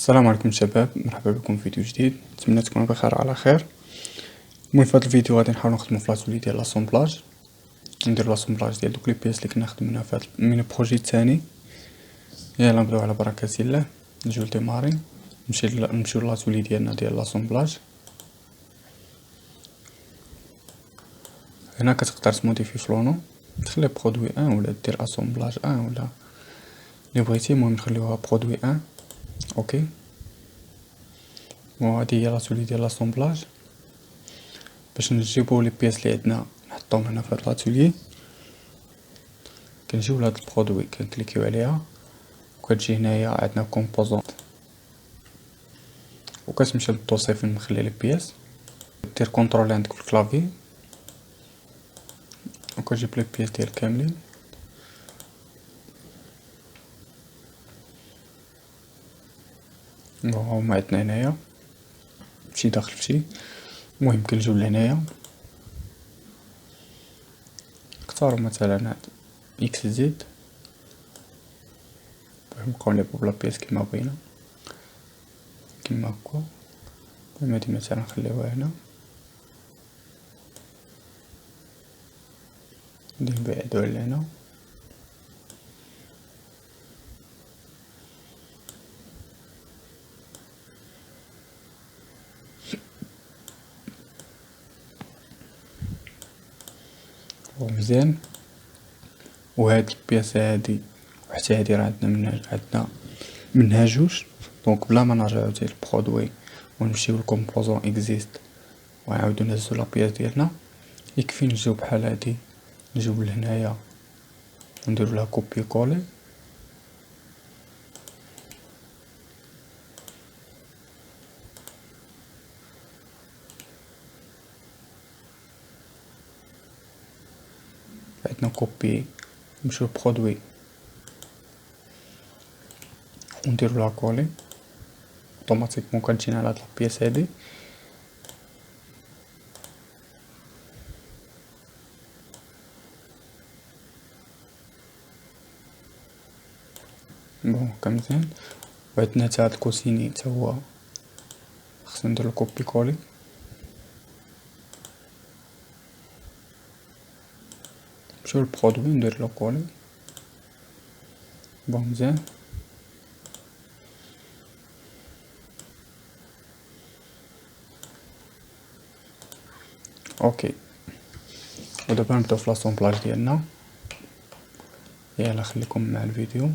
السلام عليكم شباب، مرحبا بكم في فيديو جديد. نتمنى تكونوا بخير على خير. المهم في هذا الفيديو غادي نحاول نخدموا في لاتولي ديال لاسومبلاج، ندير لاسومبلاج ديال دوك لي بياس اللي كنا خدمنا في هذا من البروجي الثاني. يلا نبداو على بركه الله. نجيو لديماري، نمشيو لاتولي ديالنا ديال لاسومبلاج. هنا كتقدر تموديفي فلونو، تخلي برودوي 1 ولا دير اسامبلاج 1 ولا اللي بغيتي. المهم نخليوها برودوي 1. اوكي، وهادي هي لاتولي ديال لاسومبلاج. باش نجيبو لي بياس اللي عندنا نحطوهم هنا في هاد لاتولي، كنجيو لهاد البرودوي كنكليكيو عليها وكتجي هنايا عندنا كومبوزون، وكتمشي للدوسي فين مخلي لي بياس، دير كونترول عندك في الكلافي وكتجيب لي بياس ديال كاملين. هما عندنا هنايا فشي داخل فشي. المهم كنجيو لهنايا نختارو مثلا هاد اكس زد باش نبقاو نلعبو بلا بياس كيما بغينا كيما هكا. المهم هادي مثلا نخليوها هنا، ندير نبعدوها لهنا. مزيان. وهاد البياس هادي وحتى هادي راه عندنا منها جوج، دونك بلا ما نرجعو حتى للبرودوي ونمشيو لكومبوزون اكزيست ونعاودو نهزو لا بياس ديالنا، يكفي نجيو بحال هادي، نجيو لهنايا ونديرو لها كوبي كولي. عندنا كوبي، نمشيو لبرودوي ونديرو لها كولي، اوتوماتيكمون كتجينا على هاد البياس هادي. بون هكا مزيان. وعندنا تا هاد الكوسيني تا هو خصنا نديرو كوبي كولي. نمشيو للبرودوي ندير له كولي. بون مزيان. اوكي، ودابا نبداو في لاسومبلاج ديالنا. يلا خليكم مع الفيديو.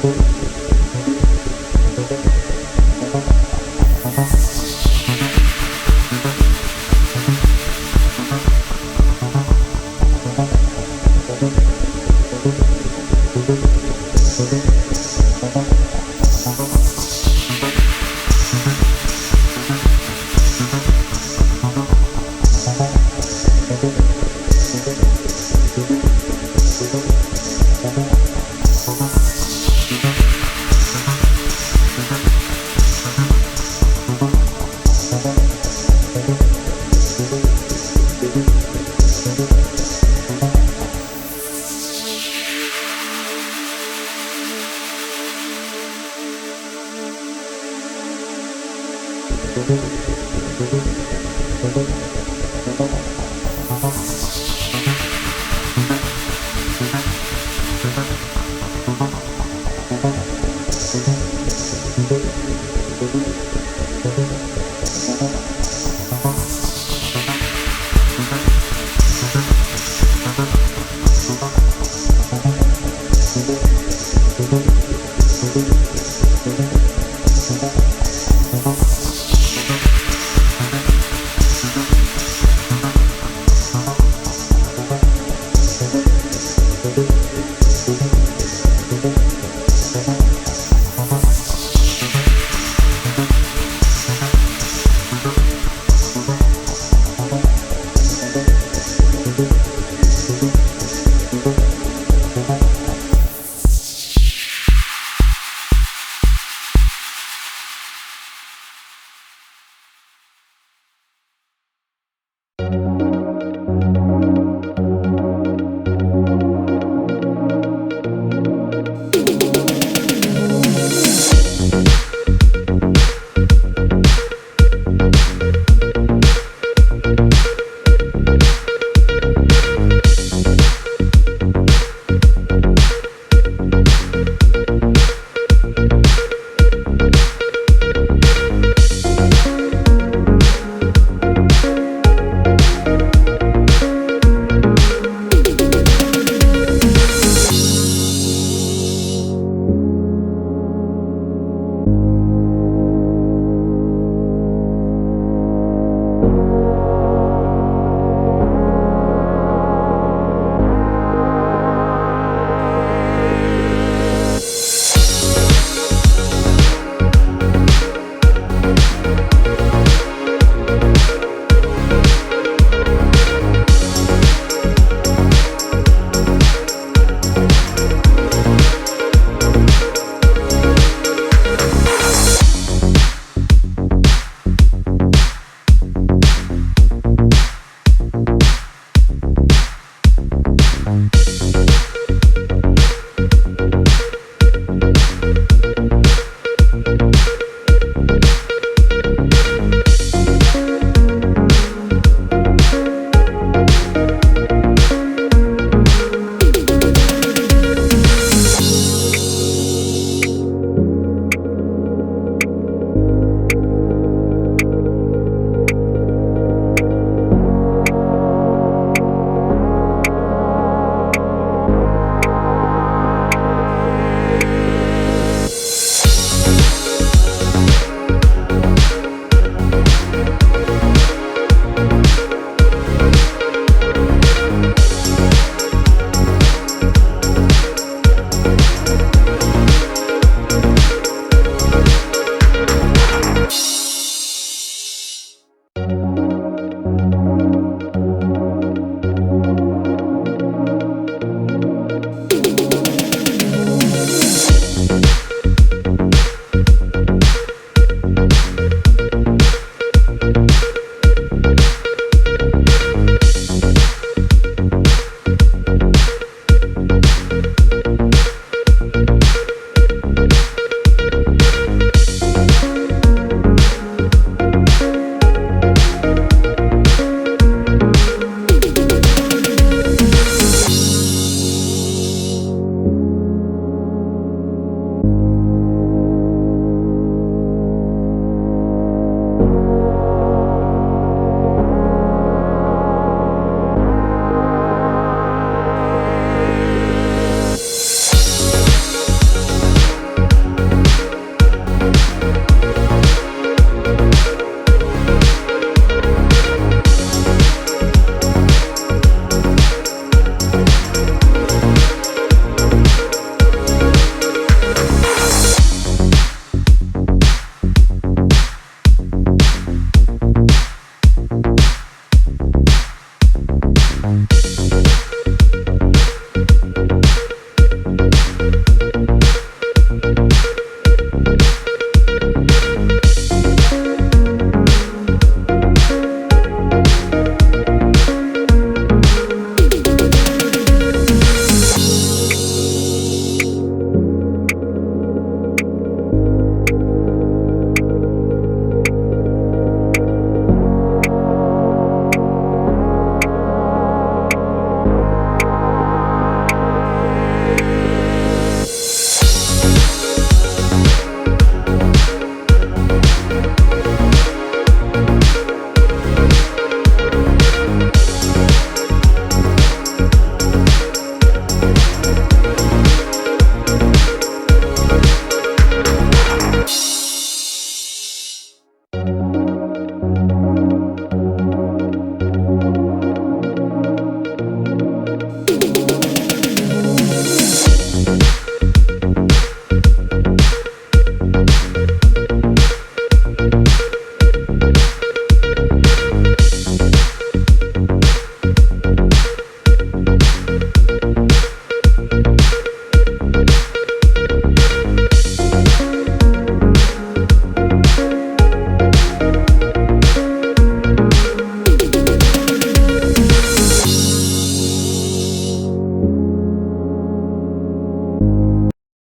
Bye.